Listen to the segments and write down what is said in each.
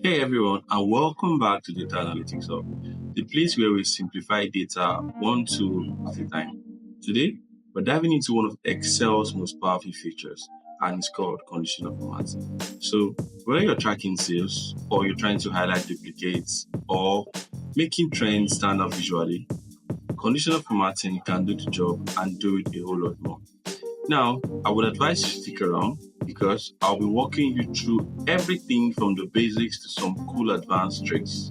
Hey everyone, and welcome back to Data Analytics Hub, the place where we simplify data one tool at a time. Today, we're diving into one of Excel's most powerful features, and it's called conditional formatting. So, whether you're tracking sales, or you're trying to highlight duplicates, or making trends stand out visually, conditional formatting can do the job and do it a whole lot more. Now, I would advise you stick around because I'll be walking you through everything from the basics to some cool advanced tricks,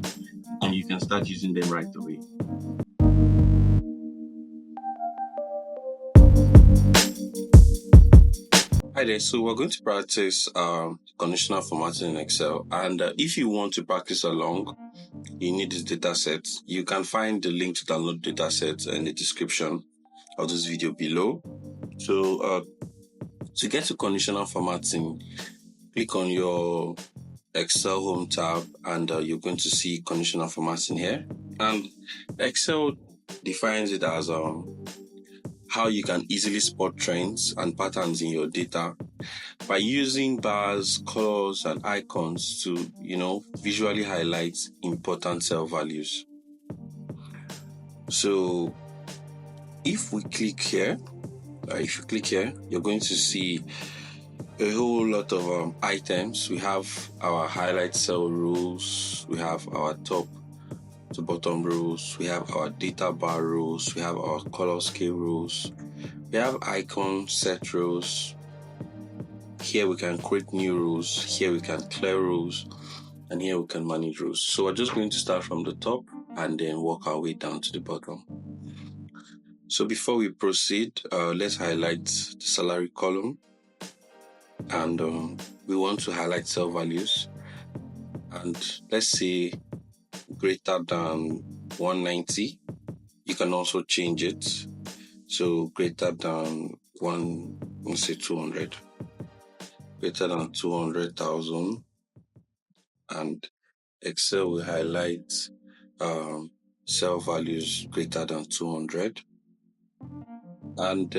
and you can start using them right away. Hi there, so we're going to practice conditional formatting in Excel, and if you want to practice along, you need this data set. You can find the link to download data set in the description of this video below. So to get to conditional formatting, click on your Excel Home tab and you're going to see conditional formatting here. And Excel defines it as how you can easily spot trends and patterns in your data by using bars, colors, and icons to, visually highlight important cell values. So if you click here, you're going to see a whole lot of items. We have our highlight cell rules, we have our top to bottom rules, we have our data bar rules, we have our color scale rules, we have icon set rules. Here we can create new rules, here we can clear rules, and here we can manage rules. So we're just going to start from the top and then work our way down to the bottom. So before we proceed, let's highlight the salary column, and we want to highlight cell values, and let's say greater than 190. You can also change it, so greater than 200, greater than 200,000, and Excel will highlight cell values greater than 200. And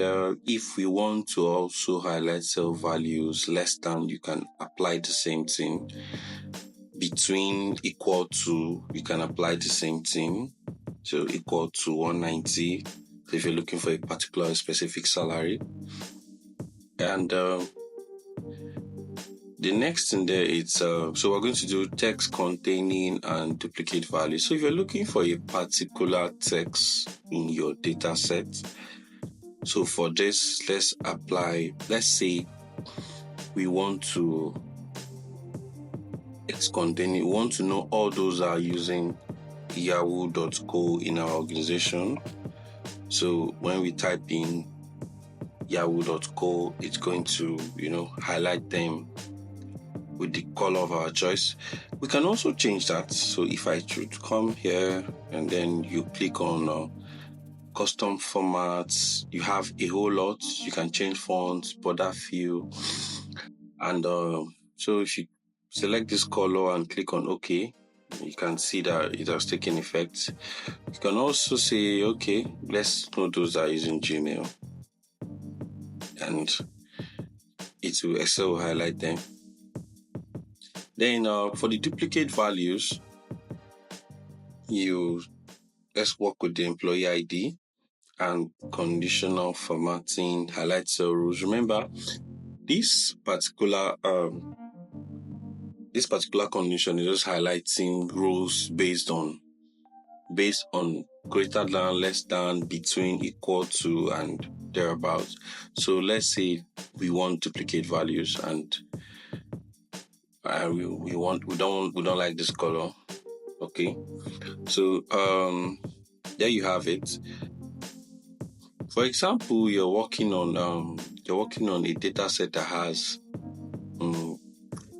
if we want to also highlight cell values less than, you can apply the same thing. Between equal to, you can apply the same thing. So equal to 190 if you're looking for a particular specific salary. And the next thing there is, so we're going to do text containing and duplicate values. So if you're looking for a particular text in your data set, so for this, let's say we want to text containing, we want to know all those are using yahoo.co in our organization. So when we type in yahoo.co, it's going to, highlight them with the color of our choice. We can also change that. So if I should come here and then you click on custom formats, you have a whole lot. You can change fonts, border fill, and so if you select this color and click on OK, you can see that it has taken effect. You can also say, okay, let's know those that are using Gmail, and it will Excel will highlight them. Then for the duplicate values, let's work with the employee ID and conditional formatting, highlight cell rules. Remember, this particular condition is just highlighting rules based on greater than, less than, between, equal to, and thereabouts. So let's say we want duplicate values, and we don't like this color. Okay, so there you have it. For example, you're working on a data set that has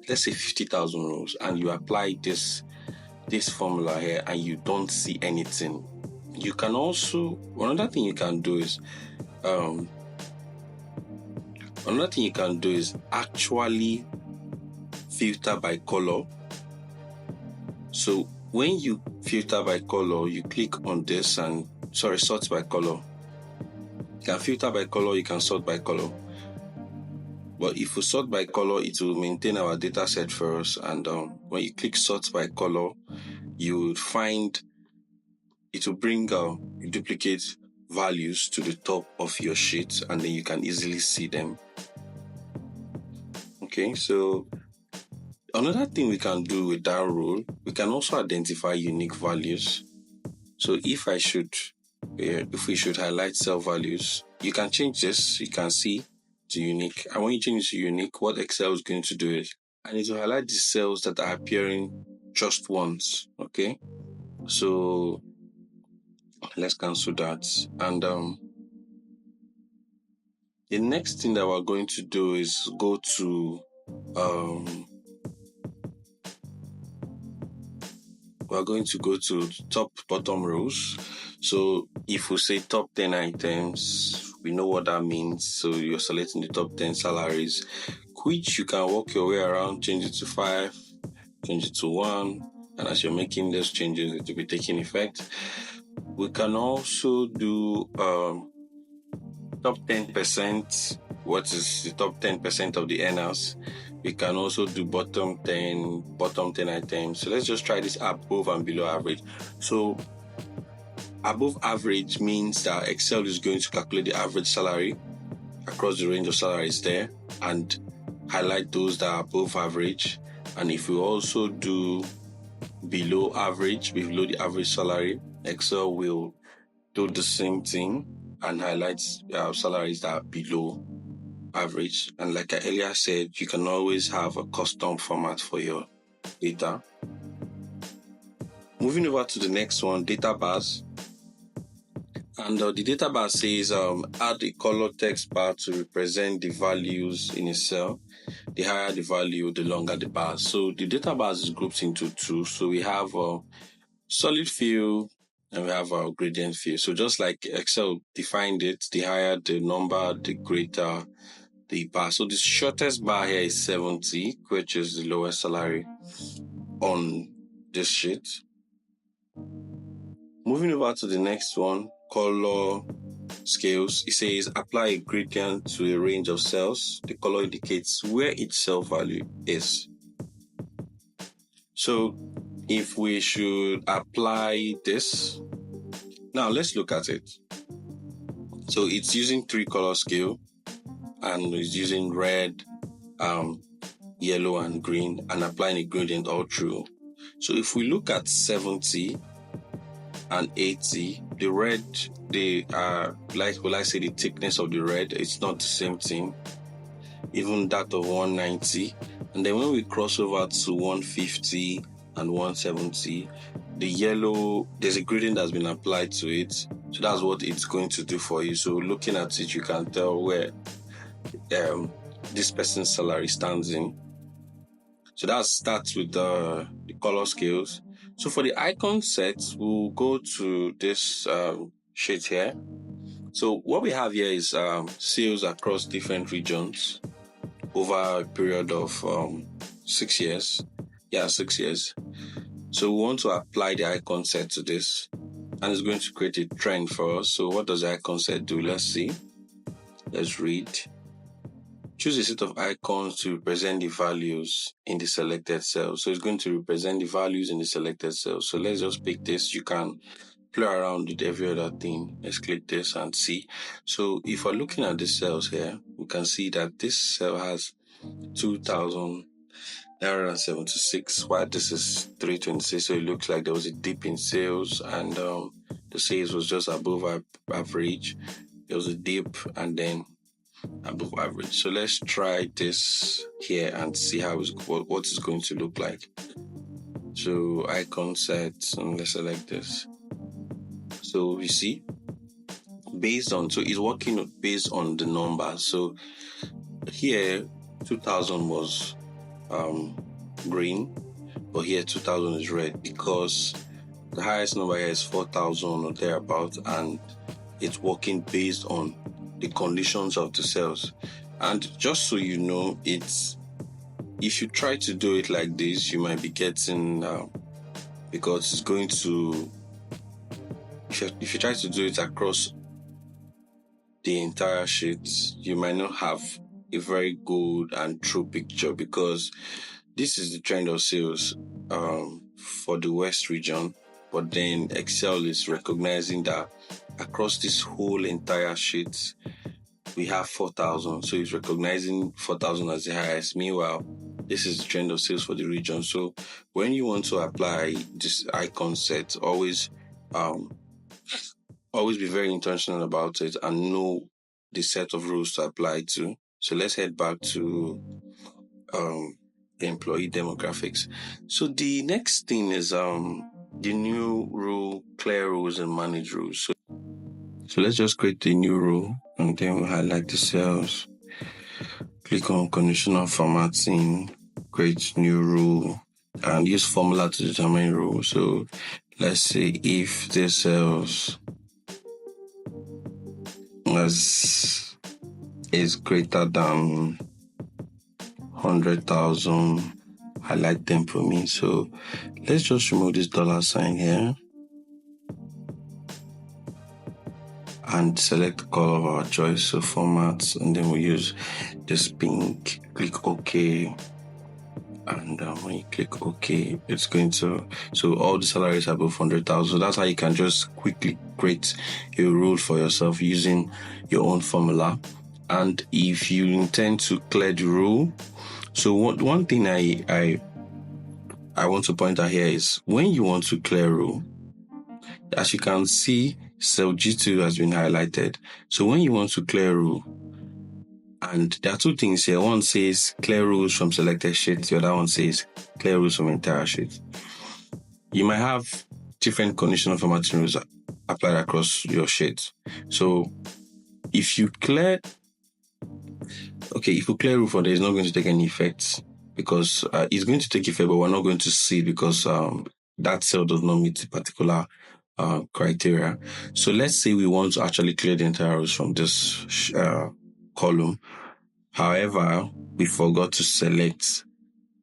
let's say 50,000 rows, and you apply this formula here and you don't see anything. You can also, another thing you can do is actually filter by color. So when you filter by color, you click on this and sort by color. You can filter by color, you can sort by color. But if we sort by color, it will maintain our data set for us. And when you click sort by color, you will find it will bring duplicate values to the top of your sheet, and then you can easily see them. Okay, so another thing we can do with that rule, we can also identify unique values. So if we should highlight cell values, you can change this. You can see to unique. And when you change to unique, what Excel is going to do is, and it will highlight the cells that are appearing just once. Okay, so let's cancel that. And the next thing that we're going to do is go to we're going to go to top bottom rows. So if we say top 10 items, we know what that means. So you're selecting the top 10 salaries, which you can work your way around, change it to 5, change it to 1, and as you're making those changes, it will be taking effect. We can also do top 10%. What is the top 10% of the earners? We can also do bottom 10 items. So let's just try this above and below average. So above average means that Excel is going to calculate the average salary across the range of salaries there and highlight those that are above average. And if we also do below average, below the average salary, Excel will do the same thing and highlight salaries that are below average. And like I earlier said, you can always have a custom format for your data. Moving over to the next one, data bars. And the data bar says add a color text bar to represent the values in a cell. The higher the value, the longer the bar. So the data bars is grouped into two. So we have solid field and we have our gradient field. So just like Excel defined it, the higher the number, the greater the bar. So the shortest bar here is 70, which is the lowest salary on this sheet. Moving over to the next one, color scales. It says apply a gradient to a range of cells. The color indicates where each cell value is. So if we should apply this, now let's look at it. So it's using 3-color scale and it's using red, yellow and green and applying a gradient all through. So if we look at 70 and 80, the red, they are like, will I say the thickness of the red, it's not the same thing. Even that of 190. And then when we cross over to 150 and 170, the yellow, there's a gradient that's been applied to it. So that's what it's going to do for you. So looking at it, you can tell where this person's salary stands in. So that starts with the color scales. So for the icon sets, we'll go to this sheet here. So what we have here is sales across different regions over a period of 6 years. Yeah, 6 years. So we want to apply the icon set to this, and it's going to create a trend for us. So what does the icon set do? Let's see. Let's read. Choose a set of icons to represent the values in the selected cell. So it's going to represent the values in the selected cell. So let's just pick this. You can play around with every other thing. Let's click this and see. So if we're looking at the cells here, we can see that this cell has 2,976, while this is 326. So it looks like there was a dip in sales and the sales was just above average. There was a dip and then above average. So let's try this here and see how what it's going to look like. So icon set, and let's select this. So you see, so it's working based on the number. So here 2000 was green, but here 2000 is red because the highest number here is 4000 or thereabout, and it's working based on the conditions of the cells. And just so you know, if you try to do it like this, you might be getting because it's going to, if you try to do it across the entire sheet, you might not have a very good and true picture, because this is the trend of sales for the West region. But then Excel is recognizing that across this whole entire sheet, we have 4,000. So it's recognizing 4,000 as the highest. Meanwhile, this is the trend of sales for the region. So when you want to apply this icon set, always be very intentional about it and know the set of rules to apply to. So let's head back to the employee demographics. So the next thing is the new rule, clear rules and manage rules. So let's just create the new rule and then we'll highlight the cells. Click on conditional formatting, create new rule, and use formula to determine rule. So let's say if the cells is greater than 100,000, highlight them for me. So let's just remove this $sign here and select the color of our choice, so formats, and then we'll use this pink. Click OK, and when you click OK, it's going to, so all the salaries are above 100,000. So that's how you can just quickly create a rule for yourself using your own formula. And if you intend to clear the rule, so one thing I want to point out here is when you want to clear rule, as you can see, cell G2 has been highlighted. So when you want to clear rule, and there are two things here. One says clear rules from selected sheets. The other one says clear rules from entire sheet. You might have different conditional formatting rules applied across your sheet. So if you clear rule for there, it's not going to take any effect, because it's going to take effect, but we're not going to see it because that cell does not meet the particular criteria. So let's say we want to actually clear the entire rows from this column. However, we forgot to select.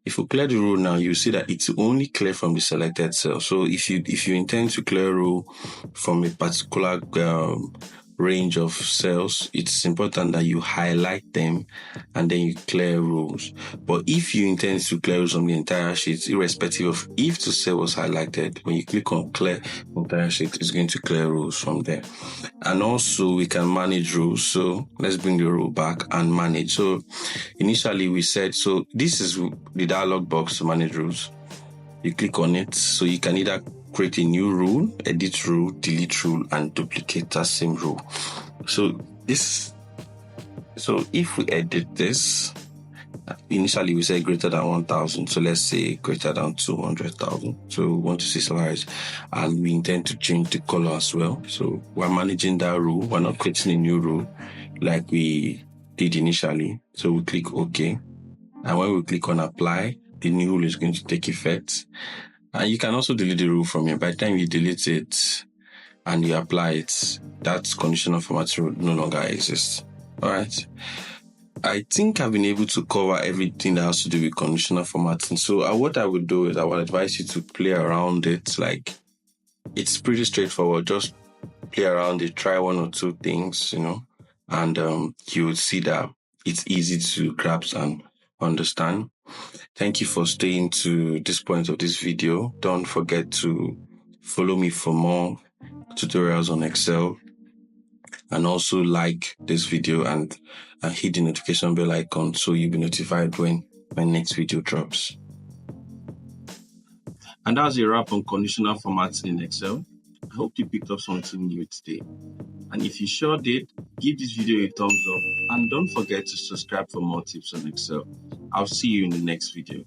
If you clear the row now, you see that it's only clear from the selected cell. So if you intend to clear a row from a particular range of cells, it's important that you highlight them and then you clear rows. But if you intend to clear rows on the entire sheet, irrespective of if the cell was highlighted, when you click on clear entire sheet, it's going to clear rows from there. And also we can manage rows. So let's bring the row back and manage. So initially we said, so this is the dialog box to manage rows. You click on it, so you can either create a new rule, edit rule, delete rule, and duplicate that same rule. So if we edit this, initially we said greater than 1,000. So let's say greater than 200,000. So we want to see slides, and we intend to change the color as well. So we're managing that rule. We're not creating a new rule like we did initially. So we click OK. And when we click on apply, the new rule is going to take effect. And you can also delete the rule from here. By the time you delete it and you apply it, that conditional formatting rule no longer exists. All right. I think I've been able to cover everything that has to do with conditional formatting. So what I would do is I would advise you to play around it. Like, it's pretty straightforward. Just play around it, try one or two things, and you will see that it's easy to grasp and understand. Thank you for staying to this point of this video. Don't forget to follow me for more tutorials on Excel, and also like this video and hit the notification bell icon so you'll be notified when my next video drops. And that's a wrap on conditional formatting in Excel. I hope you picked up something new today. And if you sure did, give this video a thumbs up and don't forget to subscribe for more tips on Excel. I'll see you in the next video.